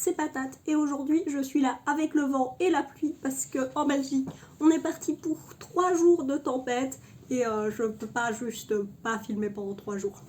c'est Patate et aujourd'hui je suis là avec le vent et la pluie parce qu'en Belgique on est parti pour 3 jours de tempête et je peux pas juste pas filmer pendant 3 jours.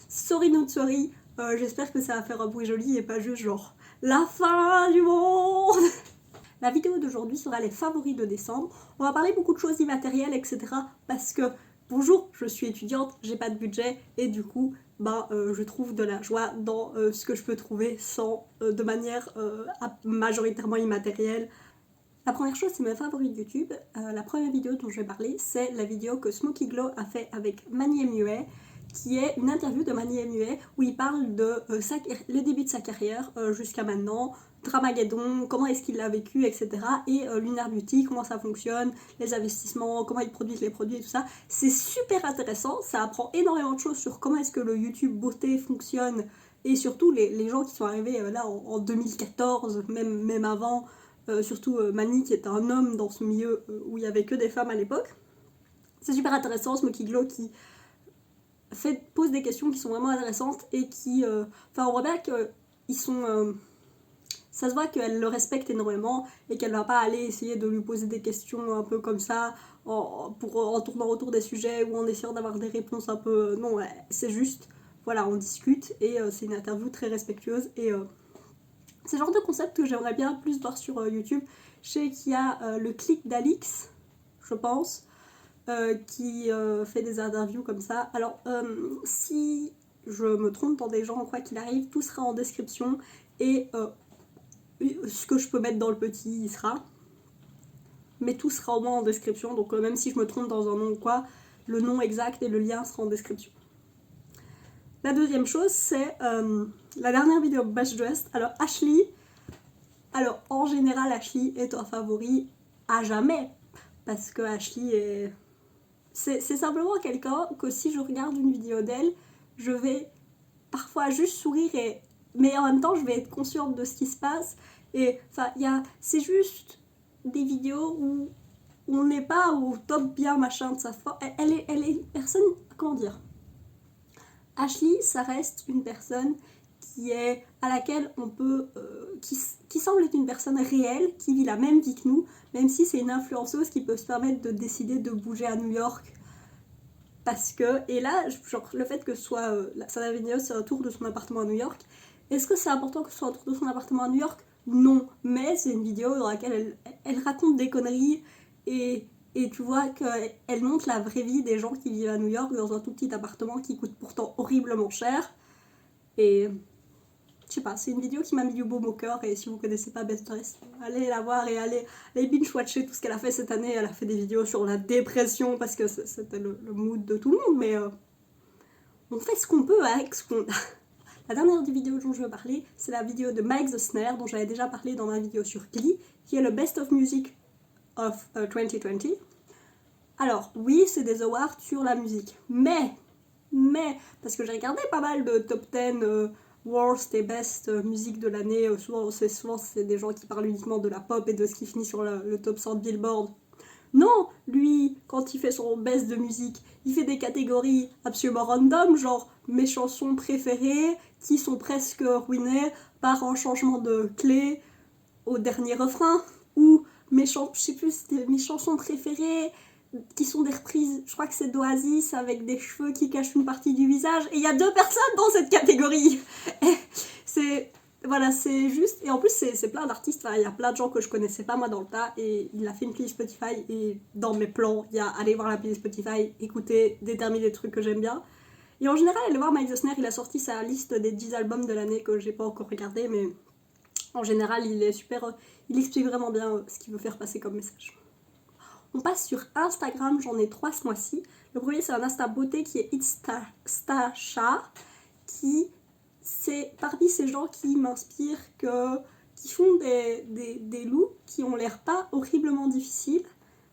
Sorry not sorry, j'espère que ça va faire un bruit joli et pas juste genre la fin du monde. La vidéo d'aujourd'hui sera les favoris de décembre. On va parler beaucoup de choses immatérielles, etc. Parce que, bonjour, je suis étudiante, j'ai pas de budget et du coup, je trouve de la joie dans ce que je peux trouver sans, de manière majoritairement immatérielle. La première chose, c'est mes favoris de YouTube. La première vidéo dont je vais parler, c'est la vidéo que Smoky Glow a fait avec Mani MUA, qui est une interview de Mani MUA où il parle de le début de sa carrière jusqu'à maintenant, Dramageddon, comment est-ce qu'il l'a vécu, etc. Et Lunar Beauty, comment ça fonctionne, les investissements, comment ils produisent les produits et tout ça. C'est super intéressant, ça apprend énormément de choses sur comment est-ce que le YouTube beauté fonctionne et surtout les gens qui sont arrivés là en 2014, même avant. Surtout Mani qui est un homme dans ce milieu où il n'y avait que des femmes à l'époque. C'est super intéressant, Smoky Glow qui pose des questions qui sont vraiment intéressantes et qui... on voit bien qu'ils sont... ça se voit qu'elle le respecte énormément et qu'elle va pas aller essayer de lui poser des questions un peu comme ça en tournant autour des sujets ou en essayant d'avoir des réponses un peu... non, c'est juste, voilà, on discute et c'est une interview très respectueuse et... c'est le genre de concept que j'aimerais bien plus voir sur YouTube. Je sais qu'il y a le clic d'Alix, je pense, qui fait des interviews comme ça. Alors, si je me trompe dans des gens, quoi qu'il arrive, tout sera en description et ce que je peux mettre dans le petit, il sera. Mais tout sera au moins en description, donc même si je me trompe dans un nom ou quoi, le nom exact et le lien sera en description. La deuxième chose, c'est la dernière vidéo Best Dressed. Alors Ashley, en général Ashley est un favori à jamais. Parce que Ashley est... C'est simplement quelqu'un que si je regarde une vidéo d'elle, je vais parfois juste sourire mais en même temps je vais être consciente de ce qui se passe. Et enfin, c'est juste des vidéos où on n'est pas au top bien machin de sa forme. Elle est une personne, comment dire, Ashley, ça reste une personne à laquelle on peut, qui semble être une personne réelle, qui vit la même vie que nous, même si c'est une influenceuse qui peut se permettre de décider de bouger à New York. Parce que, et là, genre, le fait que ce soit sa vidéo, c'est un tour de son appartement à New York, est-ce que c'est important que ce soit un tour de son appartement à New York? Non, mais c'est une vidéo dans laquelle elle raconte des conneries et tu vois qu'elle montre la vraie vie des gens qui vivent à New York dans un tout petit appartement qui coûte pourtant horriblement cher. Et je sais pas, c'est une vidéo qui m'a mis du baume au cœur et si vous connaissez pas Best Dress, allez la voir et allez binge-watcher tout ce qu'elle a fait cette année. Elle a fait des vidéos sur la dépression parce que c'était le mood de tout le monde, mais on fait ce qu'on peut avec ce qu'on a. La dernière vidéo dont je veux parler, c'est la vidéo de Mike the Snare dont j'avais déjà parlé dans ma vidéo sur Glee, qui est le Best of Music of 2020. Alors, oui, c'est des awards sur la musique, mais, parce que j'ai regardé pas mal de top 10 worst et best musique de l'année, souvent c'est des gens qui parlent uniquement de la pop et de ce qui finit sur le top 100 de Billboard. Non, lui, quand il fait son best de musique, il fait des catégories absolument random, genre mes chansons préférées, qui sont presque ruinées par un changement de clé au dernier refrain, ou mes chansons préférées qui sont des reprises, je crois que c'est d'Oasis avec des cheveux qui cachent une partie du visage, et il y a 2 personnes dans cette catégorie. Voilà, c'est juste, et en plus c'est plein d'artistes, il y a plein de gens que je connaissais pas moi dans le tas, et il a fait une playlist Spotify, et dans mes plans, il y a aller voir la playlist Spotify, écouter, déterminer des trucs que j'aime bien. Et en général, aller voir Mike the Snare, il a sorti sa liste des 10 albums de l'année que j'ai pas encore regardé, mais en général, il est super, il explique vraiment bien ce qu'il veut faire passer comme message. On passe sur Instagram, j'en ai 3 ce mois-ci. Le premier, c'est un Insta beauté qui est Stasha, qui c'est parmi ces gens qui m'inspirent, qui font des looks qui ont l'air pas horriblement difficiles,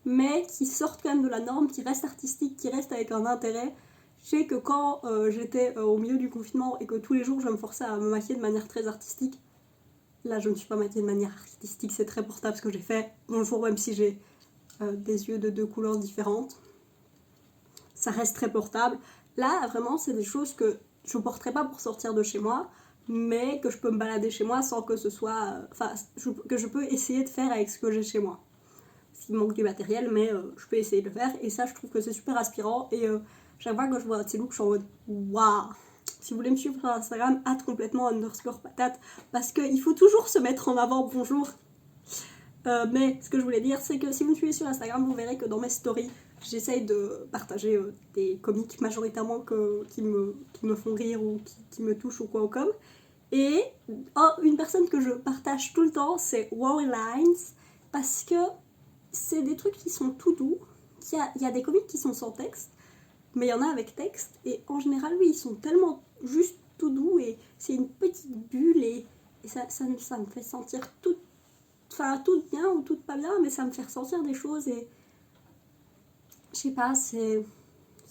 mais qui sortent quand même de la norme, qui restent artistiques, qui restent avec un intérêt. Je sais que quand j'étais au milieu du confinement et que tous les jours je me forçais à me maquiller de manière très artistique, là je ne me suis pas maquillée de manière artistique, c'est très portable ce que j'ai fait. Bonjour, même si j'ai des yeux de 2 couleurs différentes, ça reste très portable. Là vraiment c'est des choses que je ne porterai pas pour sortir de chez moi mais que je peux me balader chez moi sans que ce soit... Enfin, que je peux essayer de faire avec ce que j'ai chez moi. Il manque du matériel, mais je peux essayer de le faire, et ça je trouve que c'est super inspirant, et chaque fois que je vois ces looks, je suis en mode waouh. Si vous voulez me suivre sur Instagram, @complètement_patate, parce qu'il faut toujours se mettre en avant, bonjour. Mais ce que je voulais dire, c'est que si vous me suivez sur Instagram, vous verrez que dans mes stories, j'essaye de partager des comics majoritairement qui me font rire ou qui me touchent ou quoi ou comme. Et une personne que je partage tout le temps, c'est Warlines, parce que c'est des trucs qui sont tout doux. Il y a des comics qui sont sans texte, mais il y en a avec texte, et en général, oui, ils sont tellement juste tout doux, et c'est une petite bulle, et ça me fait sentir tout bien ou tout pas bien, mais ça me fait ressentir des choses, et je sais pas, c'est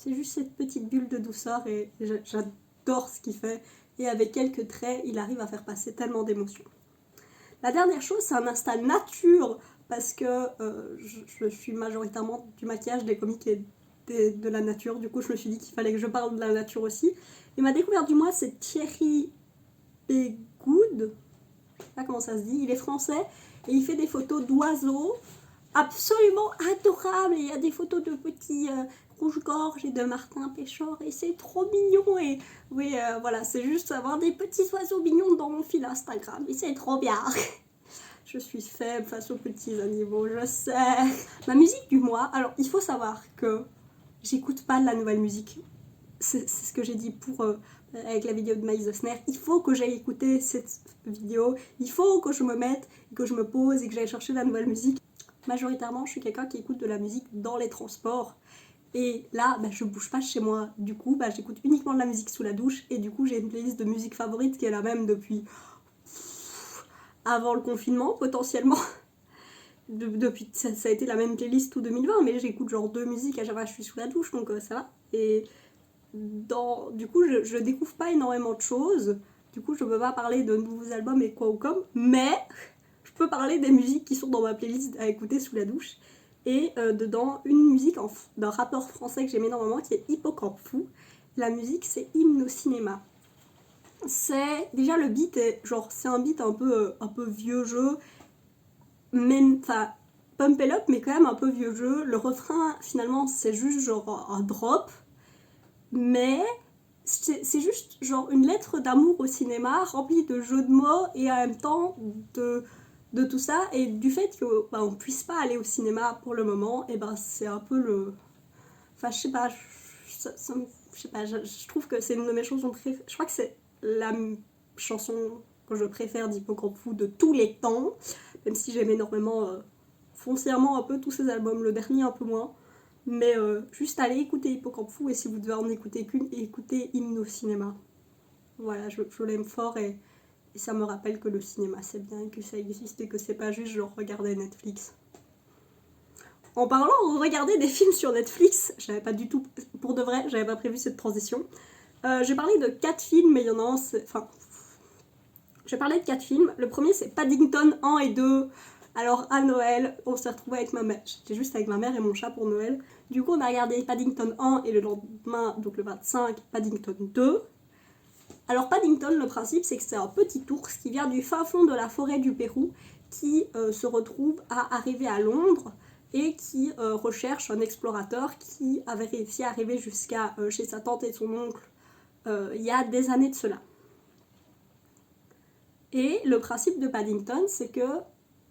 juste cette petite bulle de douceur, et j'adore ce qu'il fait, et avec quelques traits, il arrive à faire passer tellement d'émotions. La dernière chose, c'est un instant nature, parce que je suis majoritairement du maquillage, des comics et de la nature. Du coup, je me suis dit qu'il fallait que je parle de la nature aussi. Et ma découverte du mois, c'est Thierry Begoud. Je sais pas comment ça se dit. Il est français et il fait des photos d'oiseaux absolument adorables. Et il y a des photos de petits rouge-gorge et de martin pêcheur. Et c'est trop mignon. Et oui, voilà, c'est juste avoir des petits oiseaux mignons dans mon fil Instagram. Et c'est trop bien. Je suis faible face aux petits animaux, je sais. Ma musique du mois, alors il faut savoir que j'écoute pas de la nouvelle musique. C'est ce que j'ai dit avec la vidéo de Maïs Osner. Il faut que j'aille écouter cette vidéo. Il faut que je me mette, que je me pose et que j'aille chercher de la nouvelle musique. Majoritairement, je suis quelqu'un qui écoute de la musique dans les transports. Et là, je bouge pas chez moi. Du coup, j'écoute uniquement de la musique sous la douche. Et du coup, j'ai une playlist de musique favorite qui est la même depuis... avant le confinement, potentiellement. Depuis, ça a été la même playlist tout 2020, mais j'écoute genre 2 musiques à chaque fois que je suis sous la douche, donc ça va. Et du coup, je découvre pas énormément de choses. Du coup, je peux pas parler de nouveaux albums et quoi ou comme, mais je peux parler des musiques qui sont dans ma playlist à écouter sous la douche. Et dedans, une musique d'un rappeur français que j'aime énormément qui est Hippocampe Fou. La musique, c'est Hymne au cinéma. C'est déjà le beat est genre c'est un beat un peu vieux jeu, même enfin pump it up, mais quand même un peu vieux jeu. Le refrain finalement c'est juste genre un drop, mais c'est juste genre une lettre d'amour au cinéma remplie de jeux de mots et en même temps de tout ça, et du fait que on puisse pas aller au cinéma pour le moment, et c'est un peu le... Enfin je sais pas, je trouve que c'est une de mes chansons préférées. Je crois que c'est la chanson que je préfère d'Hippocampe Fou de tous les temps, même si j'aime énormément foncièrement un peu tous ses albums, le dernier un peu moins, mais juste allez écouter Hippocampe Fou, et si vous devez en écouter qu'une, écoutez Hymne au cinéma. Voilà, je l'aime fort, et ça me rappelle que le cinéma c'est bien, que ça existe, et que c'est pas juste genre regarder Netflix. En parlant de regarder des films sur Netflix, j'avais pas du tout, pour de vrai, j'avais pas prévu cette transition. J'ai parlé de 4 films, mais il y en a un, j'ai parlé de 4 films. Le premier, c'est Paddington 1 et 2. Alors, à Noël, on s'est retrouvés avec ma mère. J'étais juste avec ma mère et mon chat pour Noël. Du coup, on a regardé Paddington 1 et le lendemain, donc le 25, Paddington 2. Alors, Paddington, le principe, c'est que c'est un petit ours qui vient du fin fond de la forêt du Pérou, qui se retrouve à arriver à Londres et qui recherche un explorateur qui avait réussi à arriver jusqu'à chez sa tante et son oncle il y a des années de cela. Et le principe de Paddington, c'est que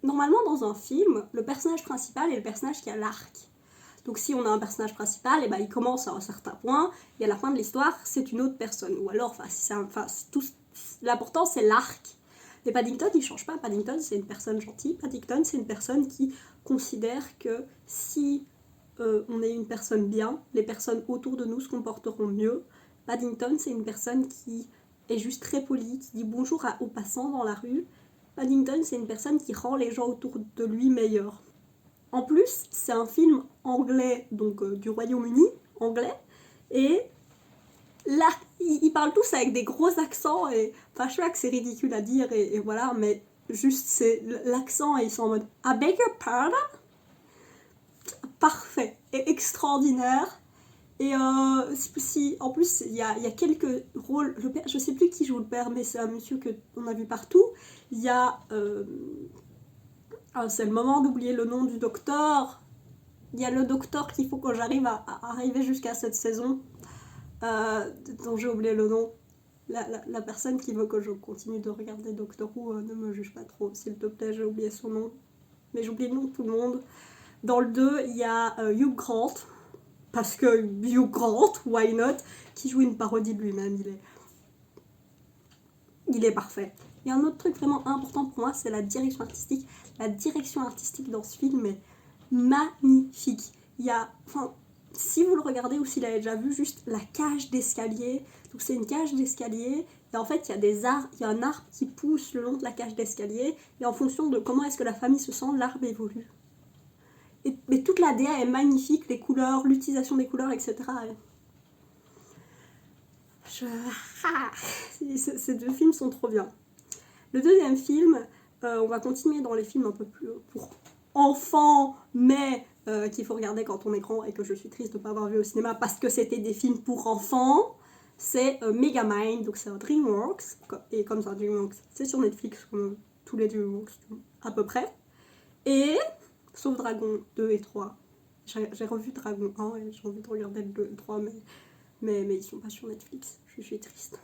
normalement dans un film, le personnage principal est le personnage qui a l'arc. Donc si on a un personnage principal, et il commence à un certain point, et à la fin de l'histoire, c'est une autre personne. Ou alors, l'important c'est l'arc. Mais Paddington, il change pas. Paddington, c'est une personne gentille. Paddington, c'est une personne qui considère que si on est une personne bien, les personnes autour de nous se comporteront mieux. Paddington, c'est une personne qui est juste très polie, qui dit bonjour aux passants dans la rue. Paddington, c'est une personne qui rend les gens autour de lui meilleurs. En plus, c'est un film anglais, donc du Royaume-Uni, anglais, et là, ils parlent tous avec des gros accents, et enfin, je sais pas que c'est ridicule à dire, et voilà, mais juste c'est l'accent, et ils sont en mode « I beg your pardon ?» Parfait et extraordinaire. Et en plus, il y a quelques rôles. Je sais plus qui joue le père, mais c'est un monsieur qu'on a vu partout. Il y a. C'est le moment d'oublier le nom du docteur. Il y a le docteur qu'il faut que j'arrive à arriver jusqu'à cette saison. Dont j'ai oublié le nom. La personne qui veut que je continue de regarder Doctor Who, ne me juge pas trop, s'il te plaît, j'ai oublié son nom. Mais j'oublie le nom de tout le monde. Dans le 2, il y a Hugh Grant. Parce que Hugh Grant, why not, qui joue une parodie de lui-même, il est parfait. Il y a un autre truc vraiment important pour moi, c'est la direction artistique. La direction artistique dans ce film est magnifique. Il y a, si vous le regardez ou s'il l'avez déjà vu, juste la cage d'escalier. Donc c'est une cage d'escalier, et en fait il y a un arbre qui pousse le long de la cage d'escalier, et en fonction de comment est-ce que la famille se sent, l'arbre évolue. Mais toute la DA est magnifique, les couleurs, l'utilisation des couleurs, etc. Ces deux films sont trop bien. Le deuxième film, on va continuer dans les films un peu plus pour enfants, mais qu'il faut regarder quand on est grand et que je suis triste de ne pas avoir vu au cinéma parce que c'était des films pour enfants. C'est Megamind, donc c'est un DreamWorks, et comme ça DreamWorks, c'est sur Netflix comme tous les DreamWorks à peu près. Et sauf Dragon 2 et 3. J'ai revu Dragon 1 et j'ai envie de regarder le 2 et le 3, mais ils sont pas sur Netflix, je suis triste.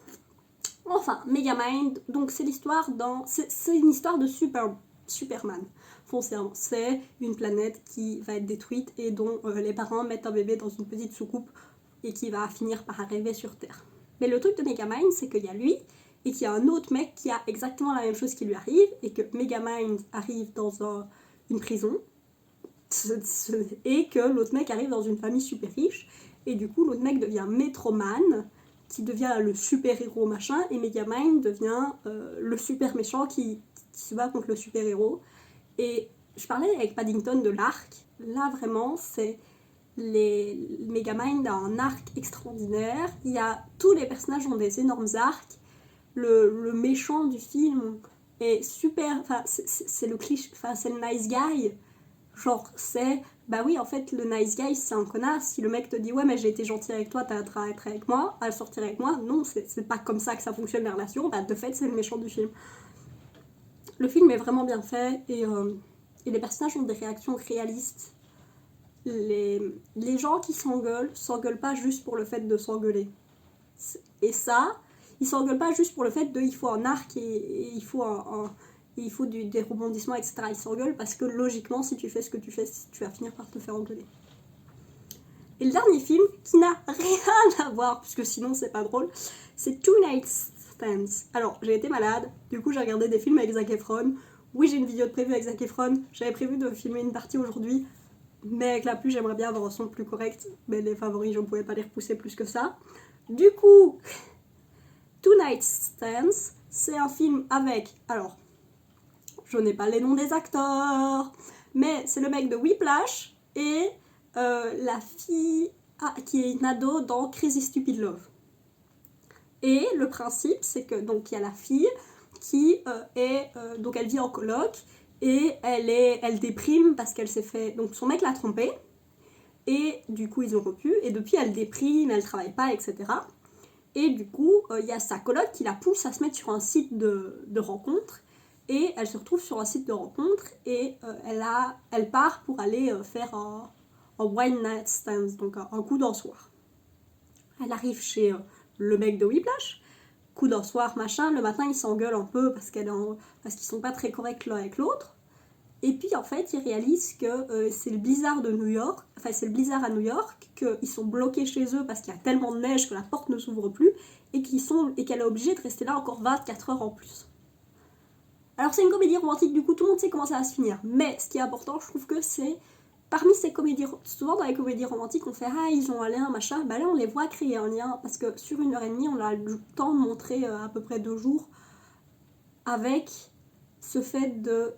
Enfin, Megamind, donc c'est l'histoire c'est une histoire de Superman, foncièrement. C'est une planète qui va être détruite et dont les parents mettent un bébé dans une petite soucoupe et qui va finir par arriver sur Terre. Mais le truc de Megamind, c'est qu'il y a lui et qu'il y a un autre mec qui a exactement la même chose qui lui arrive et que Megamind arrive dans une prison et que l'autre mec arrive dans une famille super riche et du coup l'autre mec devient Metroman qui devient le super héros machin et Megamind devient le super méchant qui se bat contre le super héros. Et je parlais avec Paddington de l'arc, là vraiment c'est Megamind a un arc extraordinaire, tous les personnages ont des énormes arcs, le méchant du film est super, c'est le cliché, c'est le nice guy. Genre, bah oui, en fait, le nice guy, c'est un connard. Si le mec te dit, ouais, mais j'ai été gentil avec toi, t'as intérêt à être avec moi, à sortir avec moi, non, c'est pas comme ça que ça fonctionne les relations, bah de fait, c'est le méchant du film. Le film est vraiment bien fait, et les personnages ont des réactions réalistes. Les gens qui s'engueulent pas juste pour le fait de s'engueuler. Et ça, ils s'engueulent pas juste pour le fait il faut un arc et il faut il faut des rebondissements, etc. Ils s'engueulent parce que logiquement, si tu fais ce que tu fais, tu vas finir par te faire engueuler. Et le dernier film, qui n'a rien à voir, puisque sinon c'est pas drôle, c'est Two Night Stands. Alors, j'ai été malade, du coup j'ai regardé des films avec Zac Efron. Oui, j'ai une vidéo de prévue avec Zac Efron. J'avais prévu de filmer une partie aujourd'hui, mais avec la pluie, j'aimerais bien avoir un son plus correct. Mais les favoris, je ne pouvais pas les repousser plus que ça. Du coup, Two Night Stands, c'est un film avec... Alors, je n'ai pas les noms des acteurs, mais c'est le mec de Whiplash et la fille qui est une ado dans Crazy Stupid Love. Et le principe, c'est que donc il y a la fille qui donc elle vit en coloc et elle déprime parce qu'elle s'est fait, donc son mec l'a trompée et du coup ils ont rompu et depuis elle déprime, elle travaille pas, etc. Et du coup il y a sa coloc qui la pousse à se mettre sur un site de rencontre. Et elle se retrouve sur un site de rencontre et elle part pour aller faire un one night stand, donc un coup d'un soir. Elle arrive chez le mec de Whiplash, coup d'un soir, machin, le matin ils s'engueulent un peu parce qu'ils sont pas très corrects l'un avec l'autre. Et puis en fait ils réalisent que c'est le blizzard de New York, enfin c'est le blizzard à New York, qu'ils sont bloqués chez eux parce qu'il y a tellement de neige que la porte ne s'ouvre plus et qu'elle est obligée de rester là encore 24 heures en plus. Alors c'est une comédie romantique, du coup tout le monde sait comment ça va se finir. Mais ce qui est important, je trouve que c'est, parmi ces comédies, souvent dans les comédies romantiques, on fait « Ah, ils ont un lien, machin », bah là on les voit créer un lien, parce que sur 1h30, on a le temps de montrer à peu près 2 jours, avec ce fait de...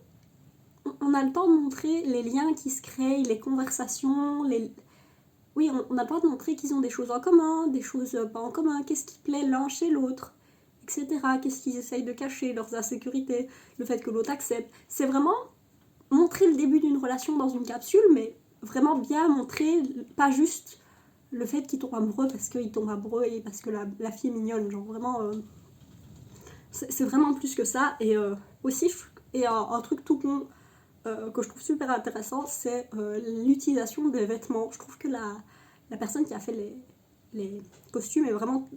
On a le temps de montrer les liens qui se créent, les conversations, Oui, on a le temps de montrer qu'ils ont des choses en commun, des choses pas en commun, qu'est-ce qui plaît l'un chez l'autre, etc. Qu'est-ce qu'ils essayent de cacher, leurs insécurités, le fait que l'autre accepte. C'est vraiment montrer le début d'une relation dans une capsule, mais vraiment bien montrer, pas juste le fait qu'il tombe amoureux parce qu'il tombe amoureux et parce que la fille est mignonne, genre vraiment c'est vraiment plus que ça. Et aussi et un truc tout con que je trouve super intéressant, c'est l'utilisation des vêtements. Je trouve que la personne qui a fait les costumes est vraiment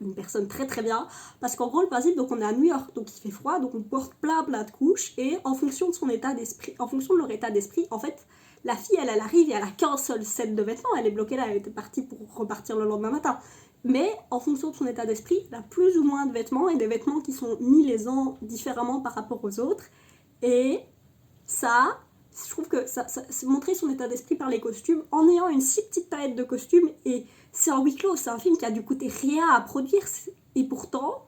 une personne très très bien, parce qu'en gros le principe, donc on est à New York, donc il fait froid, donc on porte plein de couches, et en fonction de son état d'esprit, en fonction de leur état d'esprit, en fait la fille elle arrive et elle a qu'un seul set de vêtements, elle est bloquée là, elle était partie pour repartir le lendemain matin, mais en fonction de son état d'esprit, elle a plus ou moins de vêtements, et des vêtements qui sont mis les uns différemment par rapport aux autres, et ça, je trouve que ça c'est montrer son état d'esprit par les costumes, en ayant une si petite palette de costumes. Et c'est un huis clos, c'est un film qui a dû coûter rien à produire, et pourtant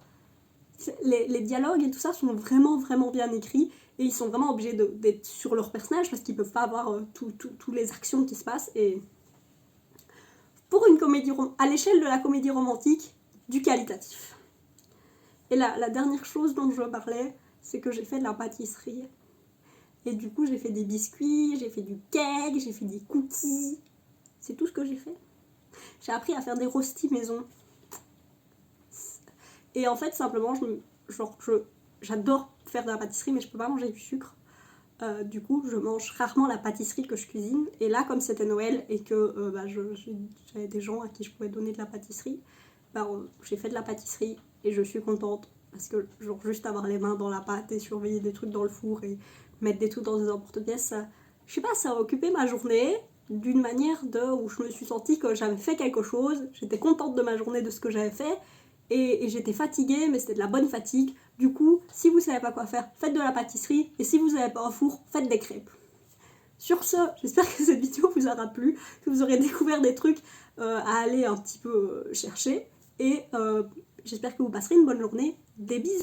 les dialogues et tout ça sont vraiment vraiment bien écrits, et ils sont vraiment obligés d'être sur leur personnage parce qu'ils peuvent pas avoir toutes les actions qui se passent. Et pour une comédie à l'échelle de la comédie romantique, du qualitatif. Et la dernière chose dont je parlais, c'est que j'ai fait de la pâtisserie. Et du coup, j'ai fait des biscuits, j'ai fait du cake, j'ai fait des cookies. C'est tout ce que j'ai fait. J'ai appris à faire des rostis maison. Et en fait, simplement, j'adore faire de la pâtisserie, mais je peux pas manger du sucre. Du coup, je mange rarement la pâtisserie que je cuisine. Et là, comme c'était Noël et que j'avais des gens à qui je pouvais donner de la pâtisserie, j'ai fait de la pâtisserie et je suis contente. Parce que genre juste avoir les mains dans la pâte et surveiller des trucs dans le four et mettre des trucs dans des emporte-pièces, je sais pas, ça a occupé ma journée d'une manière où je me suis sentie que j'avais fait quelque chose, j'étais contente de ma journée, de ce que j'avais fait, et j'étais fatiguée, mais c'était de la bonne fatigue. Du coup, si vous savez pas quoi faire, faites de la pâtisserie, et si vous avez pas un four, faites des crêpes. Sur ce, j'espère que cette vidéo vous aura plu, que vous aurez découvert des trucs à aller un petit peu chercher, et j'espère que vous passerez une bonne journée. Des bisous!